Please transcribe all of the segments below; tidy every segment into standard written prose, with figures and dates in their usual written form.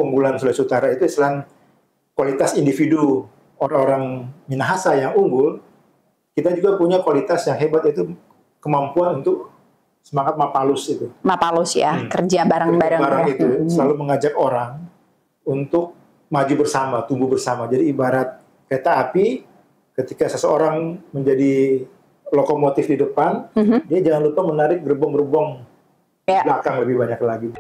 unggulan Sulawesi Utara itu selain kualitas individu orang-orang Minahasa yang unggul, kita juga punya kualitas yang hebat, itu kemampuan untuk semangat Mapalus itu. Mapalus ya, kerja bareng-bareng. Bareng itu selalu mengajak orang untuk maju bersama, tumbuh bersama. Jadi ibarat kereta api, ketika seseorang menjadi lokomotif di depan, dia jangan lupa menarik gerbong-gerbong belakang lebih banyak lagi.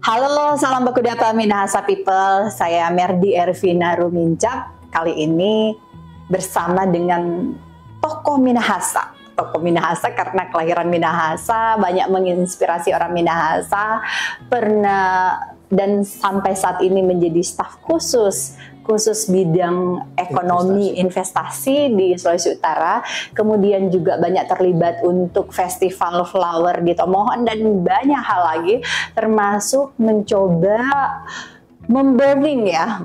Halo, salam baku dapa Minahasa People. Saya Merdi Ervina Rumincak. Kali ini bersama dengan tokoh Minahasa. Tokoh Minahasa karena kelahiran Minahasa, banyak menginspirasi orang Minahasa. Pernah dan sampai saat ini menjadi staf khusus bidang ekonomi investasi di Sulawesi Utara, kemudian juga banyak terlibat untuk festival flower di Tomohon dan banyak hal lagi, termasuk mencoba memburning ya,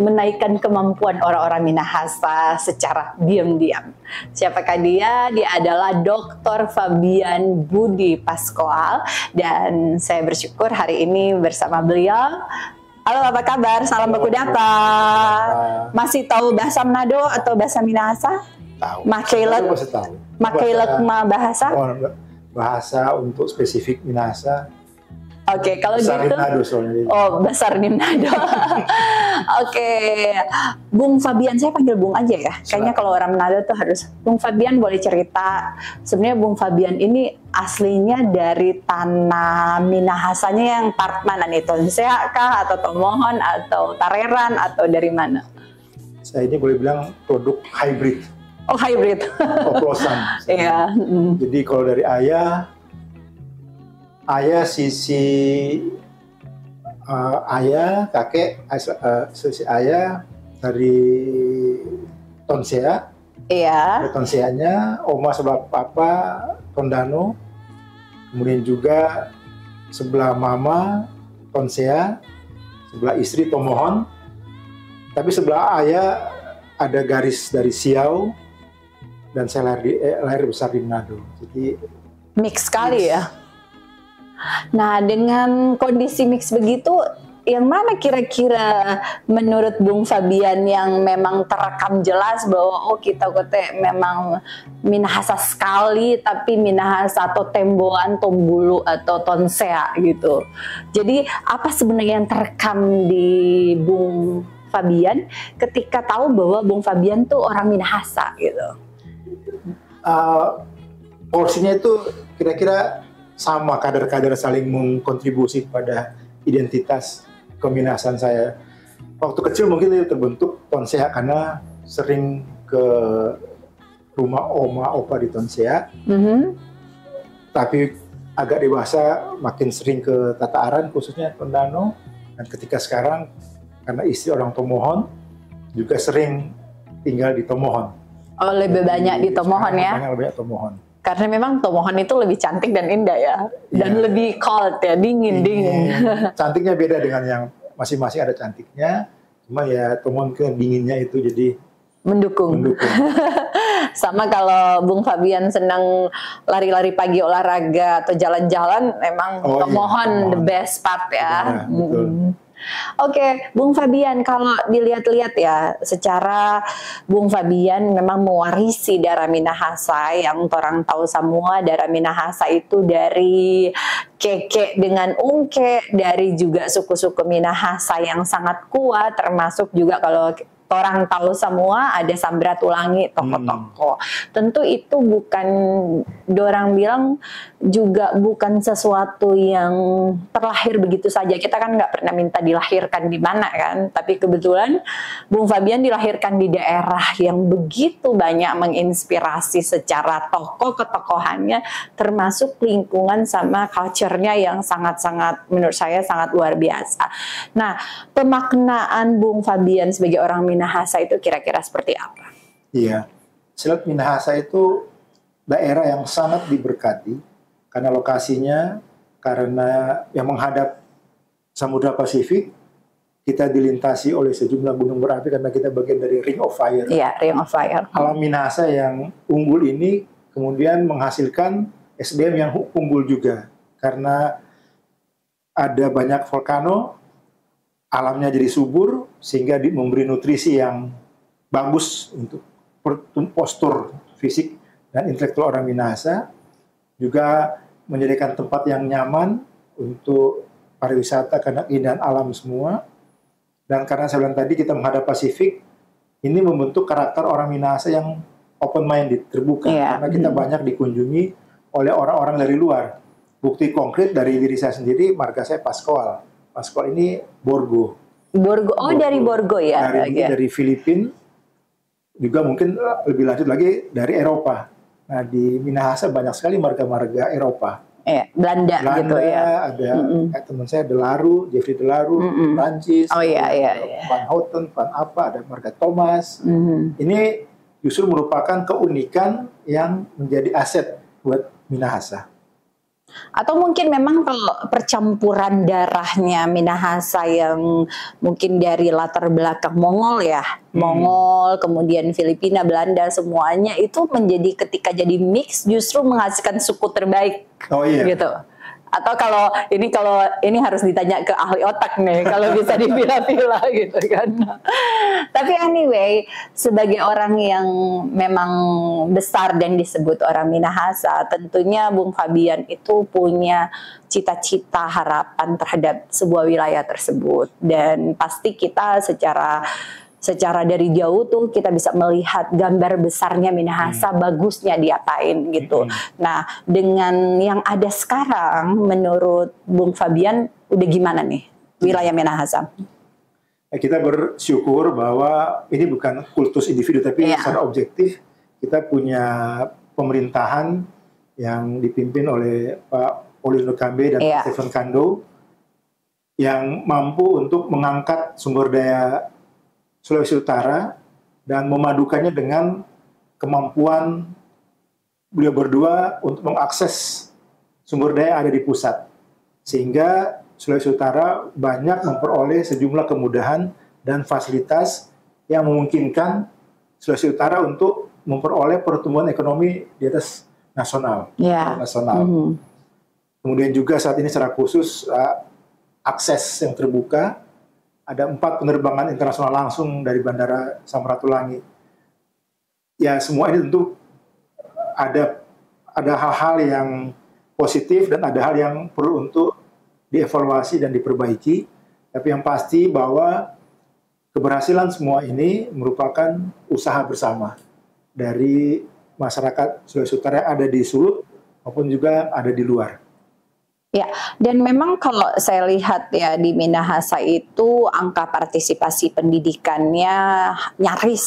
menaikkan kemampuan orang-orang Minahasa secara diam-diam. Siapakah dia? Dia adalah Dr. Fabian Budi Pascoal, dan saya bersyukur hari ini bersama beliau. Halo, apa kabar? Salam baku dapa. Masih tahu bahasa Manado atau bahasa Minahasa? Tahu. Makelek ma bahasa? Oh, bahasa untuk spesifik Minahasa. Oke, kalau besar gitu. Nimnado soalnya. Oh, besar Nimnado. Oke, Bung Fabian, saya panggil Bung aja ya. Kayaknya kalau orang Manado tuh harus Bung Fabian. Boleh cerita sebenarnya Bung Fabian ini aslinya dari tanah Minahasanya yang part mana nih? Tonsea kah atau Tomohon atau Tareran atau dari mana? Saya ini boleh bilang produk hybrid. Oh, hybrid. Oplosan. Iya. Jadi kalau dari ayah sisi ayah, kakek, sisi ayah dari Tonsea. Iya. Tonseanya, oma sebelah papa Tondano, kemudian juga sebelah mama Tonsea, sebelah istri Tomohon, tapi sebelah ayah ada garis dari Siau, dan saya lahir besar di Manado. Jadi mix sekali ya. Nah, dengan kondisi mix begitu, yang mana kira-kira menurut Bung Fabian yang memang terekam jelas bahwa oh kita memang Minahasa sekali, tapi Minahasa atau Temboan, Tombulu atau Tonsea gitu. Jadi apa sebenarnya yang terekam di Bung Fabian ketika tahu bahwa Bung Fabian tuh orang Minahasa gitu? Porsinya itu kira-kira sama, kader-kader saling mengkontribusi pada identitas keminasan saya. Waktu kecil mungkin itu terbentuk Tonsea karena sering ke rumah oma opa di Tonsea. Tapi agak dewasa makin sering ke Tata Aran, khususnya Tondano. Dan ketika sekarang karena istri orang Tomohon juga sering tinggal di Tomohon. Oh, lebih banyak di Tomohon ya? Banyak lebih Tomohon. Karena memang Tomohon itu lebih cantik dan indah ya. Dan lebih cold ya, dingin. Cantiknya beda dengan yang masing-masing ada cantiknya. Cuma ya Tomohon ke dinginnya itu jadi mendukung. Sama kalau Bung Fabian senang lari-lari pagi olahraga atau jalan-jalan, memang Tomohon the best part ya. Betul. Oke, Bung Fabian, kalau dilihat-lihat ya, secara Bung Fabian memang mewarisi darah Minahasa yang orang tahu semua. Darah Minahasa itu dari Keke dengan Ungke, dari juga suku-suku Minahasa yang sangat kuat, termasuk juga kalau orang tahu semua ada Sambratulangi, tokoh-tokoh. Tentu itu bukan, dorang bilang juga bukan sesuatu yang terlahir begitu saja. Kita kan nggak pernah minta dilahirkan di mana kan. Tapi kebetulan Bung Fabian dilahirkan di daerah yang begitu banyak menginspirasi secara tokoh ketokohannya, termasuk lingkungan sama culture-nya yang sangat-sangat menurut saya sangat luar biasa. Nah, pemaknaan Bung Fabian sebagai orang Minahasa itu kira-kira seperti apa? Iya, Selat Minahasa itu daerah yang sangat diberkati karena lokasinya, karena yang menghadap Samudra Pasifik, kita dilintasi oleh sejumlah gunung berapi karena kita bagian dari Ring of Fire. Iya, Ring of Fire. Alam Minahasa yang unggul ini kemudian menghasilkan SDM yang unggul juga karena ada banyak volcano, alamnya jadi subur sehingga memberi nutrisi yang bagus untuk postur fisik dan intelektual orang Minahasa, juga menjadikan tempat yang nyaman untuk pariwisata karena keindahan alam semua. Dan karena saya bilang tadi kita menghadap Pasifik, ini membentuk karakter orang Minahasa yang open minded, terbuka, karena kita banyak dikunjungi oleh orang-orang dari luar. Bukti konkret dari diri saya sendiri, marga saya Pascual. Pascual ini Borgo. Borgo, dari Borgo ya? Dari Filipina, juga mungkin lebih lanjut lagi dari Eropa. Nah, di Minahasa banyak sekali marga-marga Eropa. Belanda gitu ya. Ada teman saya Delaru, Jeffrey Delaru, Prancis, Van Houten, Van apa, ada marga Thomas. Ini justru merupakan keunikan yang menjadi aset buat Minahasa. Atau mungkin memang kalau percampuran darahnya Minahasa yang mungkin dari latar belakang Mongol ya, Mongol, kemudian Filipina, Belanda, semuanya itu menjadi ketika jadi mix justru menghasilkan suku terbaik, gitu. Atau kalau ini harus ditanya ke ahli otak nih, kalau bisa dipilah-pilah gitu kan. Tapi anyway, sebagai orang yang memang besar dan disebut orang Minahasa, tentunya Bung Fabian itu punya cita-cita, harapan terhadap sebuah wilayah tersebut. Dan pasti kita secara dari jauh tuh kita bisa melihat gambar besarnya Minahasa, bagusnya diapain gitu. Nah, dengan yang ada sekarang, menurut Bung Fabian, udah gimana nih wilayah Minahasa? Kita bersyukur bahwa ini bukan kultus individu, tapi secara objektif kita punya pemerintahan yang dipimpin oleh Pak Paulinho Kambe dan Stephen Kando yang mampu untuk mengangkat sumber daya Sulawesi Utara dan memadukannya dengan kemampuan beliau berdua untuk mengakses sumber daya yang ada di pusat. Sehingga Sulawesi Utara banyak memperoleh sejumlah kemudahan dan fasilitas yang memungkinkan Sulawesi Utara untuk memperoleh pertumbuhan ekonomi di atas nasional. Kemudian juga saat ini secara khusus akses yang terbuka, ada 4 penerbangan internasional langsung dari Bandara Samratulangi. Ya, semua ini tentu ada hal-hal yang positif dan ada hal yang perlu untuk dievaluasi dan diperbaiki. Tapi yang pasti bahwa keberhasilan semua ini merupakan usaha bersama dari masyarakat Sulawesi Utara yang ada di Sulut maupun juga ada di luar. Ya, dan memang kalau saya lihat ya di Minahasa itu angka partisipasi pendidikannya nyaris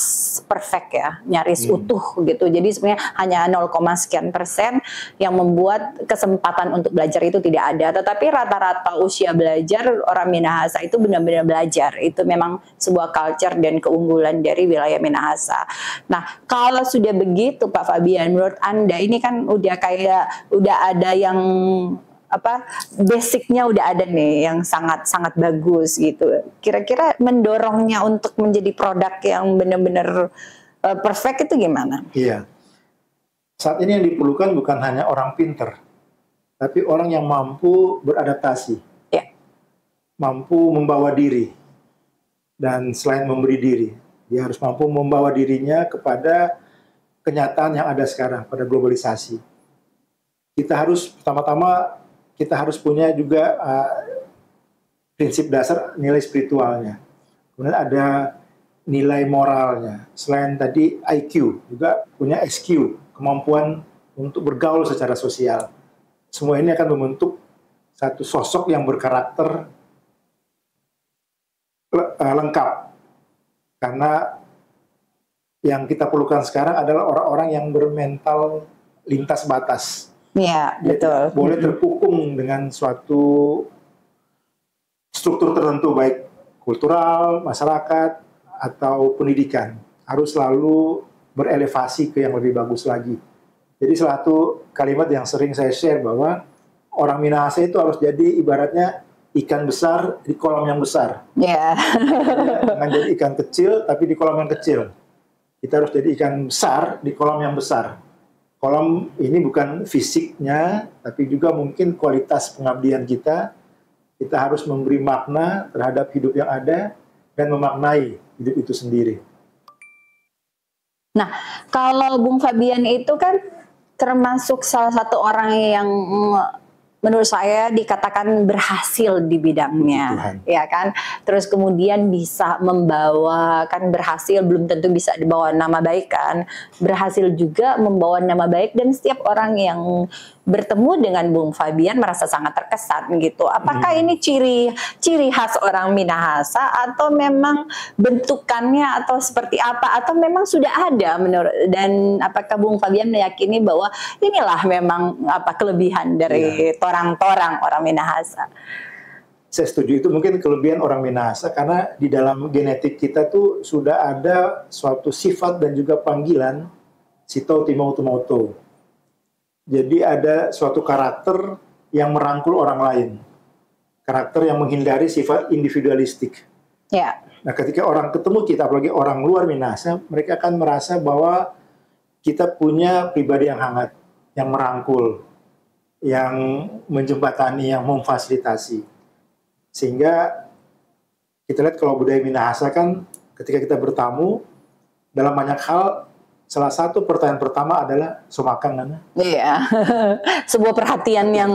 perfect ya, nyaris utuh gitu. Jadi sebenarnya hanya 0, sekian persen yang membuat kesempatan untuk belajar itu tidak ada. Tetapi rata-rata usia belajar orang Minahasa itu benar-benar belajar. Itu memang sebuah culture dan keunggulan dari wilayah Minahasa. Nah, kalau sudah begitu Pak Fabian, menurut Anda ini kan udah ada yang basicnya udah ada nih yang sangat bagus gitu. Kira-kira mendorongnya untuk menjadi produk yang benar-benar perfect itu gimana? Iya. Saat ini yang diperlukan bukan hanya orang pinter, tapi orang yang mampu beradaptasi, ya. Mampu membawa diri, dan selain memberi diri, dia harus mampu membawa dirinya kepada kenyataan yang ada sekarang, pada globalisasi. Pertama-tama kita harus punya juga prinsip dasar nilai spiritualnya. Kemudian ada nilai moralnya. Selain tadi IQ, juga punya SQ, kemampuan untuk bergaul secara sosial. Semua ini akan membentuk satu sosok yang berkarakter lengkap. Karena yang kita perlukan sekarang adalah orang-orang yang bermental lintas batas. Iya, betul. Boleh terkukung dengan suatu struktur tertentu, baik kultural, masyarakat, atau pendidikan. Harus selalu berelevasi ke yang lebih bagus lagi. Jadi satu kalimat yang sering saya share bahwa orang Minahasa itu harus jadi ibaratnya ikan besar di kolam yang besar. Iya. Jangan jadi ikan kecil, tapi di kolam yang kecil. Kita harus jadi ikan besar di kolam yang besar. Kolam ini bukan fisiknya, tapi juga mungkin kualitas pengabdian kita. Kita harus memberi makna terhadap hidup yang ada dan memaknai hidup itu sendiri. Nah, kalau Bung Fabian itu kan termasuk salah satu orang yang menurut saya dikatakan berhasil di bidangnya, ya kan. Terus kemudian bisa membawa, kan berhasil belum tentu bisa dibawa nama baik kan, berhasil juga membawa nama baik dan setiap orang yang bertemu dengan Bung Fabian merasa sangat terkesan gitu. Apakah ini ciri khas orang Minahasa atau memang bentukannya atau seperti apa atau memang sudah ada menurut, dan apakah Bung Fabian meyakini bahwa inilah memang kelebihan dari torang-torang orang Minahasa? Saya setuju, itu mungkin kelebihan orang Minahasa karena di dalam genetik kita tuh sudah ada suatu sifat dan juga panggilan Sito Timau Tumoto. Jadi ada suatu karakter yang merangkul orang lain. Karakter yang menghindari sifat individualistik. Ya. Nah, ketika orang ketemu kita, apalagi orang luar Minahasa, mereka akan merasa bahwa kita punya pribadi yang hangat, yang merangkul, yang menjembatani, yang memfasilitasi. Sehingga kita lihat kalau budaya Minahasa kan ketika kita bertamu, dalam banyak hal, salah satu pertanyaan pertama adalah somakan mana? Iya, sebuah perhatian yang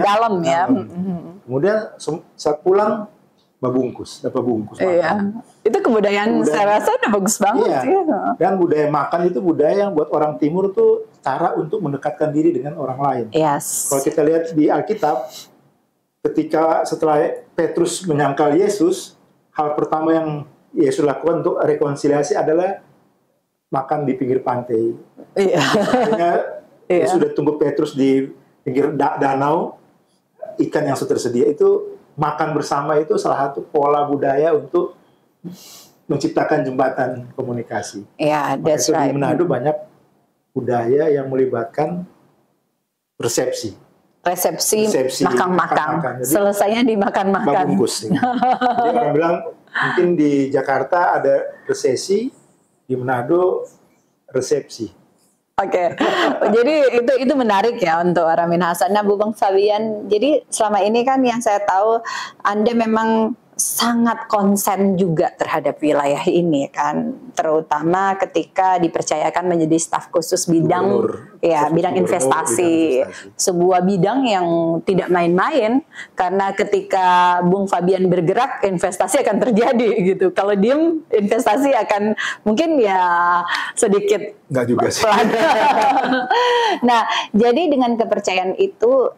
dalam ya. Kemudian saat pulang dapat bungkus. Iya, itu kebudayaan saya rasa udah bagus banget sih. Dan budaya makan itu budaya yang buat orang Timur tuh cara untuk mendekatkan diri dengan orang lain. Yes. Kalau kita lihat di Alkitab, ketika setelah Petrus menyangkal Yesus, hal pertama yang Yesus lakukan untuk rekonsiliasi adalah makan di pinggir pantai. Iya. Artinya sudah tunggu Petrus di pinggir danau, ikan yang sudah tersedia itu makan bersama itu salah satu pola budaya untuk menciptakan jembatan komunikasi. Iya, that's right. Di Manado banyak budaya yang melibatkan resepsi, makan-makan. Selesainya dimakan-makan. Bungkus. Jadi orang bilang mungkin di Jakarta ada resesi, di Manado resepsi. Oke. Jadi itu menarik ya untuk orang Minahasa. Nah, Bung Fabian, jadi selama ini kan yang saya tahu Anda memang sangat konsen juga terhadap wilayah ini kan, terutama ketika dipercayakan menjadi staf khusus bidang bidang investasi. Sebuah bidang yang tidak main-main karena ketika Bung Fabian bergerak investasi akan terjadi gitu. Kalau diem investasi akan mungkin ya sedikit nggak juga sih. Nah, jadi dengan kepercayaan itu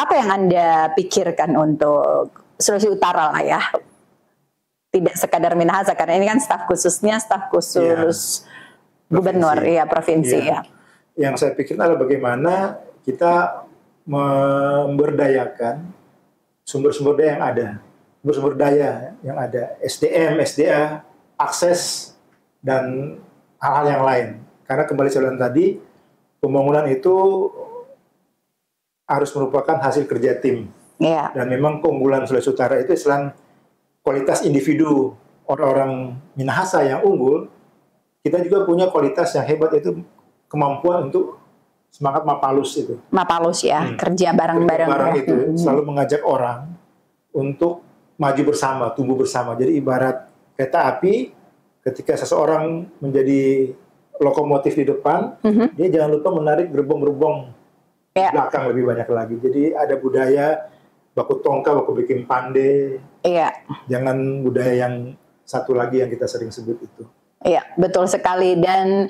Apa yang Anda pikirkan untuk Sulawesi Utara lah ya? Tidak sekadar Minahasa, karena ini kan staf khususnya, staf khusus gubernur ya provinsi ya. Yang saya pikir adalah bagaimana kita memberdayakan sumber-sumber daya yang ada, sumber-sumber daya yang ada, SDM, SDA, akses dan hal-hal yang lain. Karena kembali saya bilang tadi, pembangunan itu harus merupakan hasil kerja tim. Dan memang keunggulan Sulawesi Utara itu selain kualitas individu orang-orang Minahasa yang unggul, kita juga punya kualitas yang hebat, itu kemampuan untuk semangat Mapalus itu. Mapalus ya, kerja bareng-bareng. Bareng itu selalu mengajak orang untuk maju bersama, tumbuh bersama. Jadi ibarat kereta api, ketika seseorang menjadi lokomotif di depan, dia jangan lupa menarik gerbong-gerbong di belakang lebih banyak lagi. Jadi ada budaya baku tongka, baku bikin pandai. Jangan budaya yang satu lagi yang kita sering sebut itu. Iya, betul sekali. Dan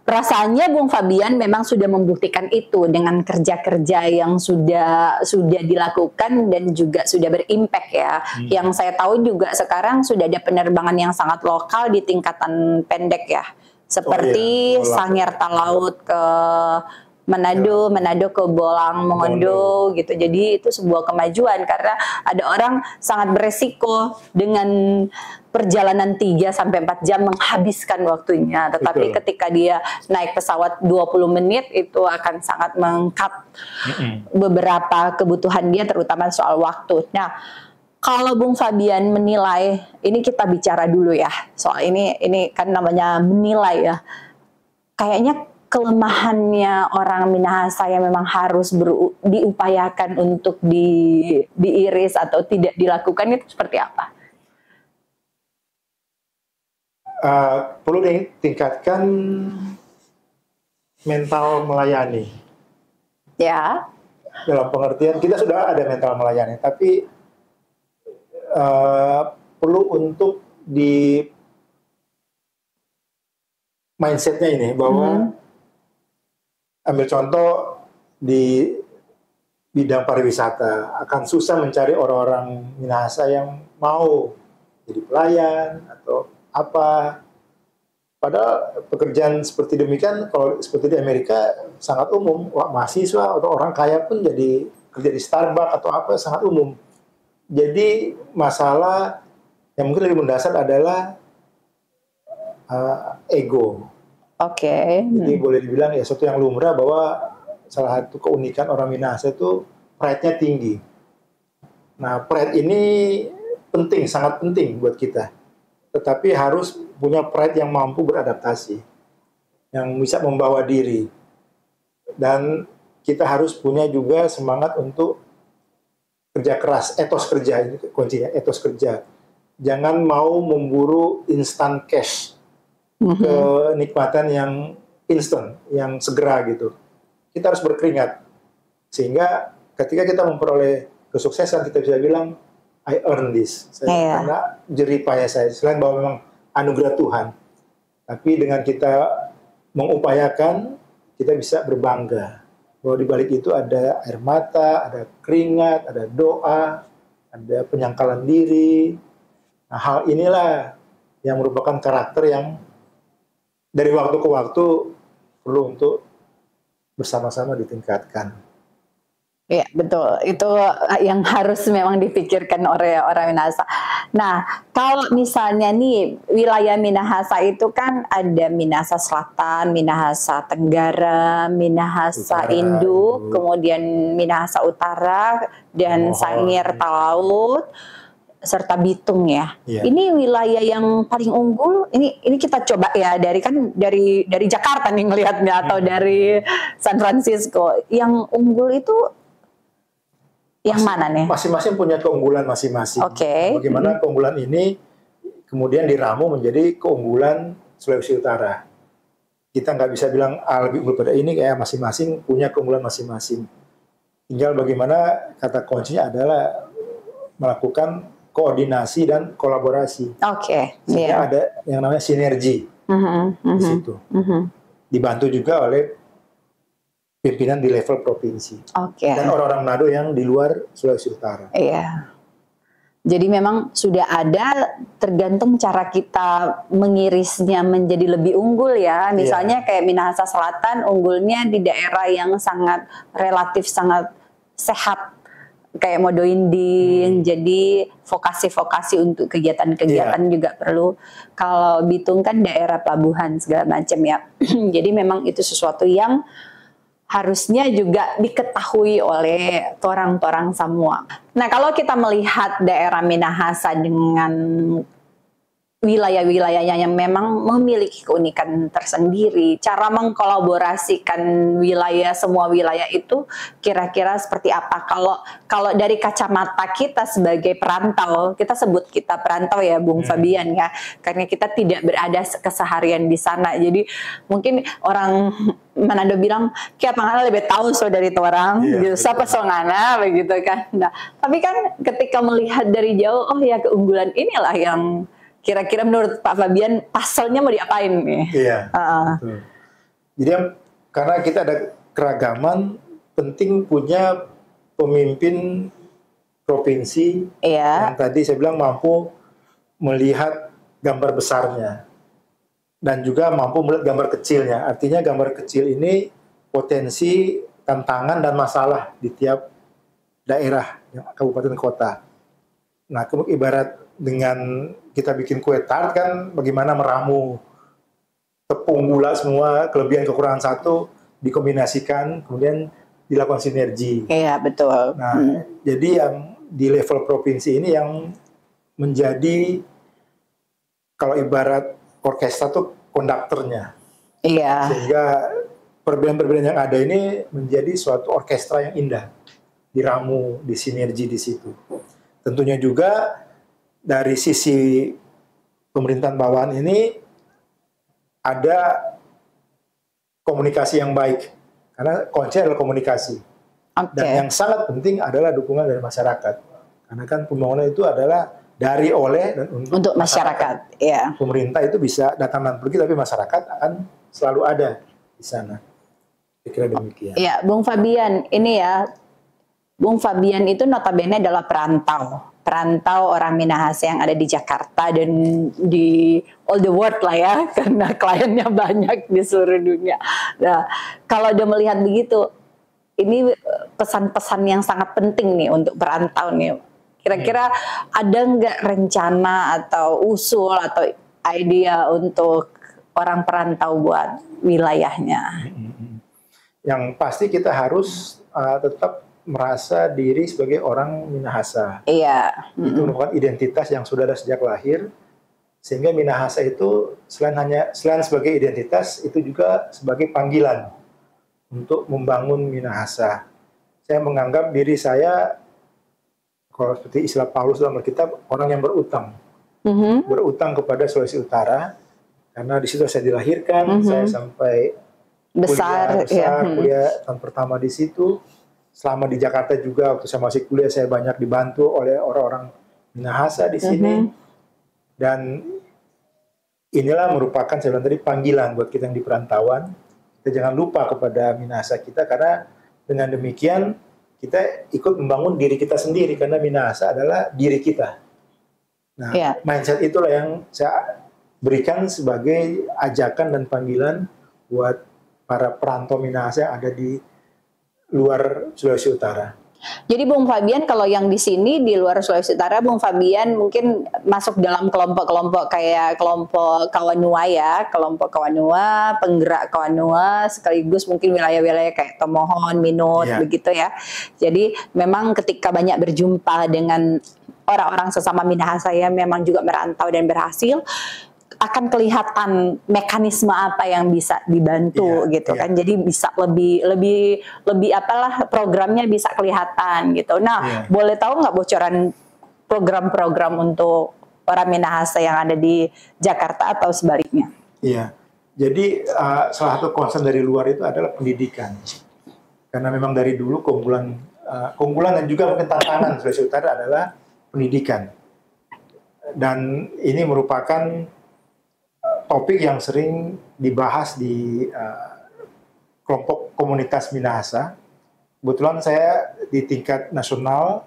rasanya Bung Fabian memang sudah membuktikan itu dengan kerja-kerja yang sudah dilakukan dan juga sudah berimpact ya. Yang saya tahu juga sekarang sudah ada penerbangan yang sangat lokal di tingkatan pendek ya. Seperti Sangir Talaut ke Manado, Manado ke Bolang Mongondo gitu. Jadi itu sebuah kemajuan karena ada orang sangat beresiko dengan perjalanan 3 sampai 4 jam menghabiskan waktunya. Tetapi ketika dia naik pesawat 20 menit itu akan sangat meng-cut beberapa kebutuhan dia, terutama soal waktu. Nah, kalau Bung Fabian menilai, ini kita bicara dulu ya. Soal ini kan namanya menilai ya. Kayaknya kelemahannya orang Minahasa yang memang harus diupayakan untuk diiris atau tidak dilakukan itu seperti apa? Perlu ditingkatkan mental melayani. Ya. Dalam pengertian kita sudah ada mental melayani, tapi perlu untuk di mindsetnya ini bahwa ambil contoh di bidang pariwisata, akan susah mencari orang-orang Minahasa yang mau jadi pelayan atau apa. Padahal pekerjaan seperti demikian, kalau seperti di Amerika sangat umum. Mahasiswa atau orang kaya pun jadi kerja di Starbucks atau apa, sangat umum. Jadi masalah yang mungkin lebih mendasar adalah ego. Jadi boleh dibilang ya sesuatu yang lumrah bahwa salah satu keunikan orang Minahasa itu pride-nya tinggi. Nah, pride ini penting, sangat penting buat kita. Tetapi harus punya pride yang mampu beradaptasi, yang bisa membawa diri. Dan kita harus punya juga semangat untuk kerja keras, etos kerja, ini kuncinya, etos kerja. Jangan mau memburu instant cash, kenikmatan yang instan, yang segera gitu. Kita harus berkeringat. Sehingga ketika kita memperoleh kesuksesan, kita bisa bilang, I earn this. Karena jerih payah saya. Selain bahwa memang anugerah Tuhan. Tapi dengan kita mengupayakan, kita bisa berbangga. Bahwa di balik itu ada air mata, ada keringat, ada doa, ada penyangkalan diri. Nah, hal inilah yang merupakan karakter yang dari waktu ke waktu perlu untuk bersama-sama ditingkatkan. Iya, betul. Itu yang harus memang dipikirkan oleh orang Minahasa. Nah, kalau misalnya nih wilayah Minahasa itu kan ada Minahasa Selatan, Minahasa Tenggara, Minahasa Induk, kemudian Minahasa Utara dan Sangir Talaut serta Bitung ya. Ini wilayah yang paling unggul. Ini kita coba ya dari Jakarta nih ngelihatnya atau dari San Francisco. Yang unggul itu yang mana nih? Masing-masing punya keunggulan masing-masing. Bagaimana keunggulan ini kemudian diramu menjadi keunggulan Sulawesi Utara. Kita nggak bisa bilang lebih unggul pada ini, kayak masing-masing punya keunggulan masing-masing. Tinggal bagaimana kata kuncinya adalah melakukan koordinasi dan kolaborasi. Sehingga ada yang namanya sinergi di situ. Dibantu juga oleh pimpinan di level provinsi. Oke. Dan orang-orang Manado yang di luar Sulawesi Utara. Iya. Jadi memang sudah ada, tergantung cara kita mengirisnya menjadi lebih unggul ya. Misalnya kayak Minahasa Selatan unggulnya di daerah yang sangat relatif sangat sehat. Kayak Modoinding, jadi vokasi-vokasi untuk kegiatan-kegiatan juga perlu. Kalau Bitung kan daerah pelabuhan segala macam ya. Jadi memang itu sesuatu yang harusnya juga diketahui oleh torang-torang semua. Nah, kalau kita melihat daerah Minahasa dengan wilayah-wilayahnya yang memang memiliki keunikan tersendiri, cara mengkolaborasikan semua wilayah itu kira-kira seperti apa? Kalau dari kacamata kita sebagai perantau, kita sebut kita perantau ya, Bung Fabian ya, karena kita tidak berada keseharian di sana. Jadi mungkin orang Manado bilang, kayak Pangana lebih tahu so dari orang, gitu, siapa songana begitu kan. Nah, tapi kan ketika melihat dari jauh, oh ya keunggulan inilah yang kira-kira menurut Pak Fabian pasalnya mau diapain nih? Iya. Jadi karena kita ada keragaman, penting punya pemimpin provinsi yang tadi saya bilang mampu melihat gambar besarnya dan juga mampu melihat gambar kecilnya. Artinya gambar kecil ini potensi, tantangan dan masalah di tiap daerah, kabupaten kota. Nah, ibarat dengan kita bikin kue tart kan, bagaimana meramu tepung gula semua kelebihan kekurangan satu dikombinasikan kemudian dilakukan sinergi. Iya betul. Nah, jadi yang di level provinsi ini yang menjadi kalau ibarat orkestra tuh konduktornya. Iya. Sehingga perbedaan-perbedaan yang ada ini menjadi suatu orkestra yang indah, diramu, disinergi di situ. Tentunya juga dari sisi pemerintahan bawahan ini ada komunikasi yang baik, karena kunci adalah komunikasi. Dan yang sangat penting adalah dukungan dari masyarakat, karena kan pembangunan itu adalah dari, oleh, dan untuk masyarakat. Ya. Pemerintah itu bisa datang dan pergi, tapi masyarakat akan selalu ada di sana. Saya kira demikian. Ya, Bung Fabian, ini ya, Bung Fabian itu notabene adalah perantau orang Minahasa yang ada di Jakarta dan di all the world lah ya, karena kliennya banyak di seluruh dunia. Nah, kalau dia melihat begitu, ini pesan-pesan yang sangat penting nih untuk perantau nih. Kira-kira ada nggak rencana atau usul atau idea untuk orang perantau buat wilayahnya? Yang pasti kita harus tetap merasa diri sebagai orang Minahasa. Iya. Itu merupakan identitas yang sudah ada sejak lahir, sehingga Minahasa itu selain sebagai identitas, itu juga sebagai panggilan untuk membangun Minahasa. Saya menganggap diri saya, kalau seperti istilah Paulus dalam Alkitab, orang yang berutang. Berutang kepada Sulawesi Utara, karena di situ saya dilahirkan, saya sampai besar, kuliah tahun pertama di situ. Selama di Jakarta juga, waktu saya masih kuliah, saya banyak dibantu oleh orang-orang Minahasa di sini. Dan inilah merupakan, saya bilang tadi, panggilan buat kita yang di perantauan. Kita jangan lupa kepada Minahasa kita, karena dengan demikian kita ikut membangun diri kita sendiri, karena Minahasa adalah diri kita. Nah, mindset itulah yang saya berikan sebagai ajakan dan panggilan buat para perantau Minahasa yang ada di luar Sulawesi Utara. Jadi Bung Fabian, kalau yang di sini di luar Sulawesi Utara, Bung Fabian mungkin masuk dalam kelompok-kelompok kayak kelompok Kawanua ya, kelompok Kawanua, penggerak Kawanua, sekaligus mungkin wilayah-wilayah kayak Tomohon, Minut, begitu ya. Jadi memang ketika banyak berjumpa dengan orang-orang sesama Minahasa yang memang juga merantau dan berhasil, akan kelihatan mekanisme apa yang bisa dibantu gitu kan. Jadi bisa lebih apalah, programnya bisa kelihatan gitu. Nah, boleh tahu nggak bocoran program-program untuk orang Minahasa yang ada di Jakarta atau sebaliknya? Iya. Jadi salah satu concern dari luar itu adalah pendidikan. Karena memang dari dulu keunggulan dan juga mungkin tantangan Sulawesi Utara adalah pendidikan. Dan ini merupakan topik yang sering dibahas di kelompok komunitas Minahasa. Kebetulan saya di tingkat nasional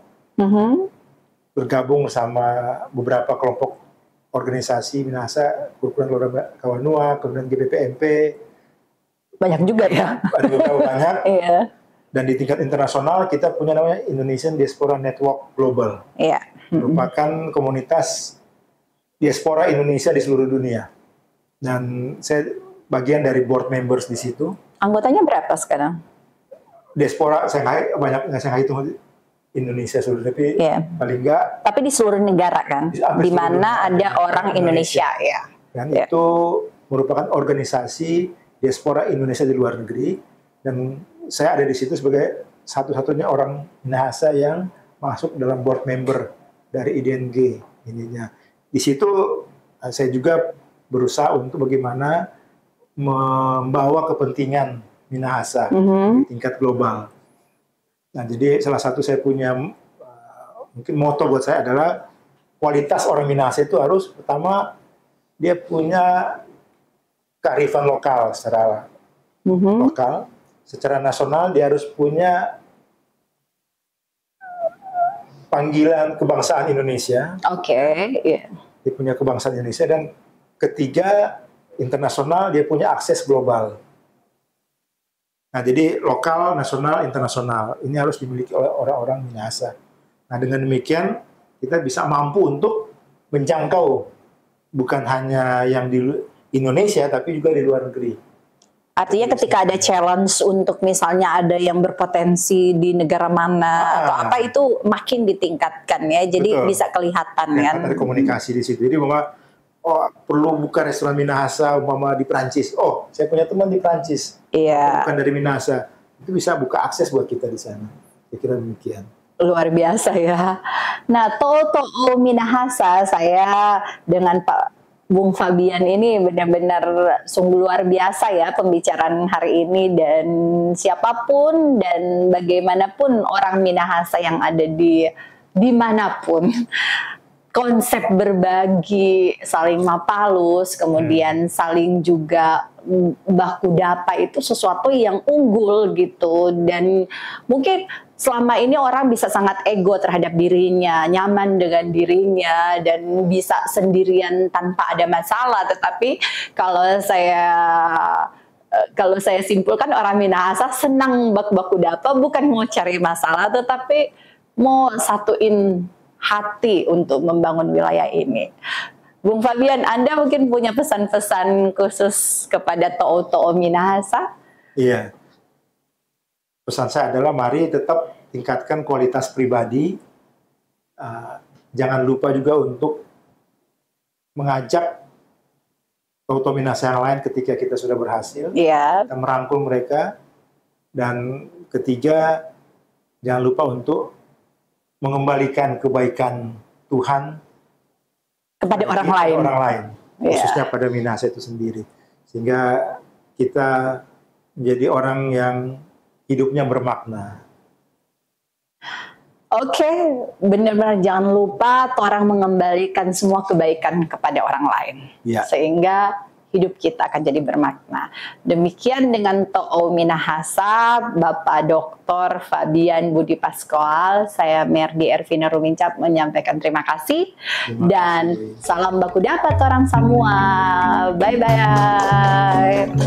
bergabung sama beberapa kelompok organisasi Minahasa, Kerukunan Keluarga Kawanua, kemudian GBPMP. Banyak juga ya. Ada beberapa banyak. Iya. Dan di tingkat internasional kita punya namanya Indonesian Diaspora Network Global. Iya. Merupakan komunitas diaspora Indonesia di seluruh dunia. Dan saya bagian dari board members di situ. Anggotanya berapa sekarang? Diaspora Shanghai banyak, nggak Shanghai itu Indonesia seluruh, tapi paling nggak. Tapi di seluruh negara kan, di mana ada orang Indonesia ya. Dan itu merupakan organisasi diaspora Indonesia di luar negeri, dan saya ada di situ sebagai satu-satunya orang Minahasa yang masuk dalam board member dari IDNG ininya. Di situ saya juga berusaha untuk bagaimana membawa kepentingan Minahasa di tingkat global. Nah, jadi salah satu saya punya mungkin moto buat saya adalah kualitas orang Minahasa itu harus pertama dia punya kearifan lokal secara lokal, secara nasional dia harus punya panggilan kebangsaan Indonesia. Dia punya kebangsaan Indonesia, dan ketiga internasional dia punya akses global. Nah, jadi lokal, nasional, internasional ini harus dimiliki oleh orang-orang Minahasa. Nah, dengan demikian kita bisa mampu untuk menjangkau bukan hanya yang di Indonesia tapi juga di luar negeri. Artinya ketika ada challenge untuk misalnya ada yang berpotensi di negara mana atau apa, itu makin ditingkatkan ya. Jadi bisa kelihatan kan. Ada komunikasi di situ. Jadi bahwa perlu buka restoran Minahasa umpama di Prancis. Oh, saya punya teman di Prancis. Bukan dari Minahasa. Itu bisa buka akses buat kita di sana. Saya kira demikian. Luar biasa ya. Nah, To'o Minahasa, saya dengan Pak Bung Fabian ini benar-benar sungguh luar biasa ya pembicaraan hari ini, dan siapapun dan bagaimanapun orang Minahasa yang ada di dimanapun, konsep berbagi, saling mapalus, kemudian saling juga baku dapa itu sesuatu yang unggul gitu. Dan mungkin selama ini orang bisa sangat ego terhadap dirinya, nyaman dengan dirinya, dan bisa sendirian tanpa ada masalah. Tetapi kalau saya simpulkan, orang Minahasa senang baku dapa, bukan mau cari masalah, tetapi mau satuin hati untuk membangun wilayah ini. Bung Fabian, Anda mungkin punya pesan-pesan khusus kepada To'o Minahasa? Iya. Pesan saya adalah mari tetap tingkatkan kualitas pribadi. Jangan lupa juga untuk mengajak To'o Minahasa yang lain ketika kita sudah berhasil. Kita merangkul mereka. Dan ketiga, jangan lupa untuk mengembalikan kebaikan Tuhan kepada orang lain, khususnya pada Minahasa itu sendiri, sehingga kita menjadi orang yang hidupnya bermakna. Benar-benar jangan lupa orang mengembalikan semua kebaikan kepada orang lain, sehingga hidup kita akan jadi bermakna. Demikian dengan To'o Minahasa, Bapak Dr. Fabian Budi Pascoal. Saya Merdi Ervina Rumincap menyampaikan terima kasih. Dan salam baku dapat orang semua. Bye-bye.